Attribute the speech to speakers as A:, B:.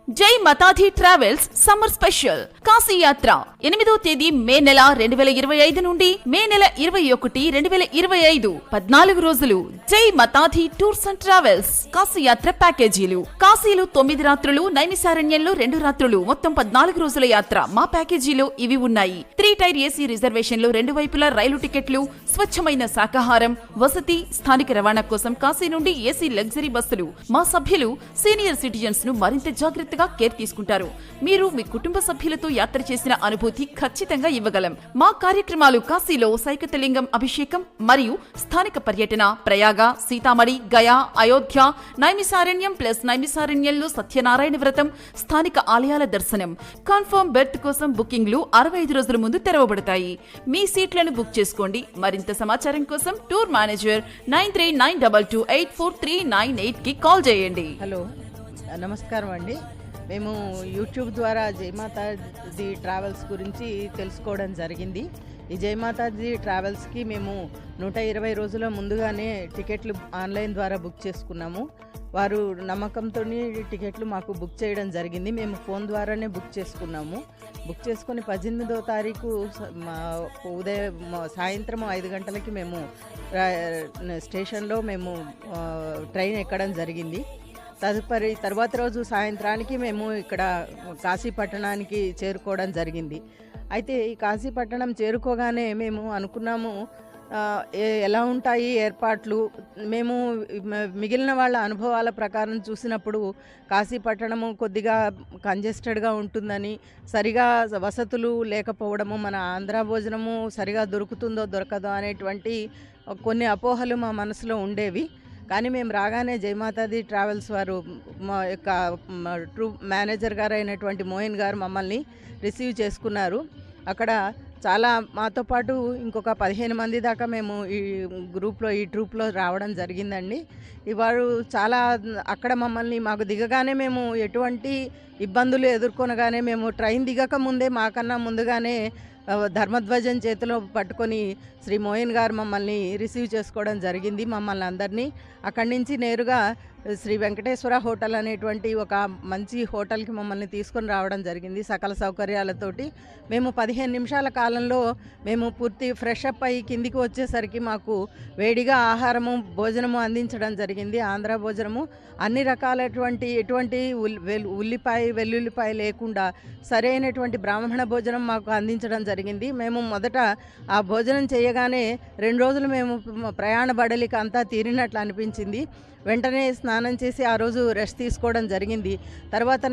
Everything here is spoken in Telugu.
A: జై మతాధి ట్రావెల్స్ సమ్మర్ స్పెషల్ కాశీ యాత్ర 8వ తేదీ మే నెల 2025 నుండి మే నెల 21 2025 14 రోజులు జై మతాధి టూర్స్ అండ్ ట్రావెల్స్ కాశీ యాత్ర ప్యాకేజీలు. కాశీలో 9 రాత్రులు, నైమిసారణ్యంలో 2 రాత్రులు, మొత్తం 14 రోజుల యాత్ర. మా ప్యాకేజీలో ఇవి ఉన్నాయి: 3 టైర్ ఏసీ రిజర్వేషన్లు, 2 వైపులా రైలు టికెట్లు, స్వచ్ఛమైన శాకాహారం, వసతి, స్థానిక రవాణా కోసం కాశీ నుండి ఏసీ లగ్జరీ బస్సులు. మా సభ్యులు సీనియర్ సిటిజన్స్ ను మరింత జాగ్రత్తగా కేర్ తీసుకుంటారు. మీరు మీ కుటుంబ సభ్యులతో యాత్ర చేసిన అనుభూతి ఖచ్చితంగా ఇవ్వగలం. మా కార్యక్రమాలు కాశీలో సైకతలింగం అభిషేకం మరియు స్థానిక పర్యటన, ప్రయాగ, సీతామఢి, గయా, అయోధ్య, నైమిసారణ్యం ప్లస్ నైమిసారణ్యంలో సత్యనారాయణ వ్రతం, స్థానిక ఆలయాల దర్శనం. కన్ఫర్మ్ బెర్త్ కోసం బుకింగ్లు 65 రోజుల ముందు తెరవబడతాయి. మీ సీట్లను బుక్ చేసుకోండి. మరింత సమాచారం కోసం టూర్ మేనేజర్ 9392284398 కి కాల్ చేయండి.
B: హలో, నమస్కారం అండి. మేము యూట్యూబ్ ద్వారా జయమాతాజీ ట్రావెల్స్ గురించి తెలుసుకోవడం జరిగింది. ఈ జయమాతాజీ ట్రావెల్స్కి మేము 120 రోజుల ముందుగానే టికెట్లు ఆన్లైన్ ద్వారా బుక్ చేసుకున్నాము. వారు నమ్మకంతో టికెట్లు మాకు బుక్ చేయడం జరిగింది. మేము ఫోన్ ద్వారానే బుక్ చేసుకున్నాము. బుక్ చేసుకొని 18వ తారీఖు ఉదయం సాయంత్రం 5 గంటలకి మేము స్టేషన్లో మేము ట్రైన్ ఎక్కడం జరిగింది. తర్వాత రోజు సాయంత్రానికి మేము ఇక్కడ కాశీపట్టణానికి చేరుకోవడం జరిగింది. అయితే ఈ కాశీపట్టణం చేరుకోగానే మేము అనుకున్నాము ఎలా ఉంటాయి ఏర్పాట్లు. మేము మిగిలిన వాళ్ళ అనుభవాల ప్రకారం చూసినప్పుడు కాశీపట్టణము కొద్దిగా కంజెస్టెడ్గా ఉంటుందని, సరిగా వసతులు లేకపోవడము, మన ఆంధ్ర భోజనము సరిగా దొరుకుతుందో దొరకదో అనేటువంటి కొన్ని అపోహలు మా మనసులో ఉండేవి. కానీ మేము రాగానే జయమాతాది ట్రావెల్స్ వారు మా యొక్క ట్రూ మేనేజర్ గారు అయినటువంటి మోయిన్ గారు మమ్మల్ని రిసీవ్ చేసుకున్నారు. అక్కడ చాలా మాతో పాటు ఇంకొక 15 మంది దాకా మేము ఈ ట్రూప్లో రావడం జరిగిందండి. వారు చాలా అక్కడ మమ్మల్ని మాకు దిగగానే మేము ఎటువంటి ఇబ్బందులు ఎదుర్కొనగానే మేము ట్రైన్ దిగక ముందే మాకన్నా ముందుగానే ధర్మధ్వజం చేతిలో పట్టుకొని శ్రీ మోయిన్ గారు మమ్మల్ని రిసీవ్ చేసుకోవడం జరిగింది. మమ్మల్ని అందరినీ అక్కడి నుంచి నేరుగా శ్రీ వెంకటేశ్వర హోటల్ అనేటువంటి ఒక మంచి హోటల్కి మమ్మల్ని తీసుకొని రావడం జరిగింది సకల సౌకర్యాలతోటి. మేము 15 నిమిషాల కాలంలో మేము పూర్తి ఫ్రెష్ అప్ అయ్యి కిందికి వచ్చేసరికి మాకు వేడిగా ఆహారము, భోజనము అందించడం జరిగింది. ఆంధ్ర భోజనము అన్ని రకాలటువంటి ఎటువంటి ఉల్లిపాయ, వెల్లుల్లిపాయ లేకుండా సరైనటువంటి బ్రాహ్మణ భోజనం మాకు అందించడం జరిగింది. మేము మొదట ఆ భోజనం చేయగానే 2 రోజులు మేము ప్రయాణ బడలిక అంతా తీరినట్లు అనిపించింది. వెంటనే స్నానం చేసి ఆ రోజు రెస్ట్ తీసుకోవడం జరిగింది. తర్వాత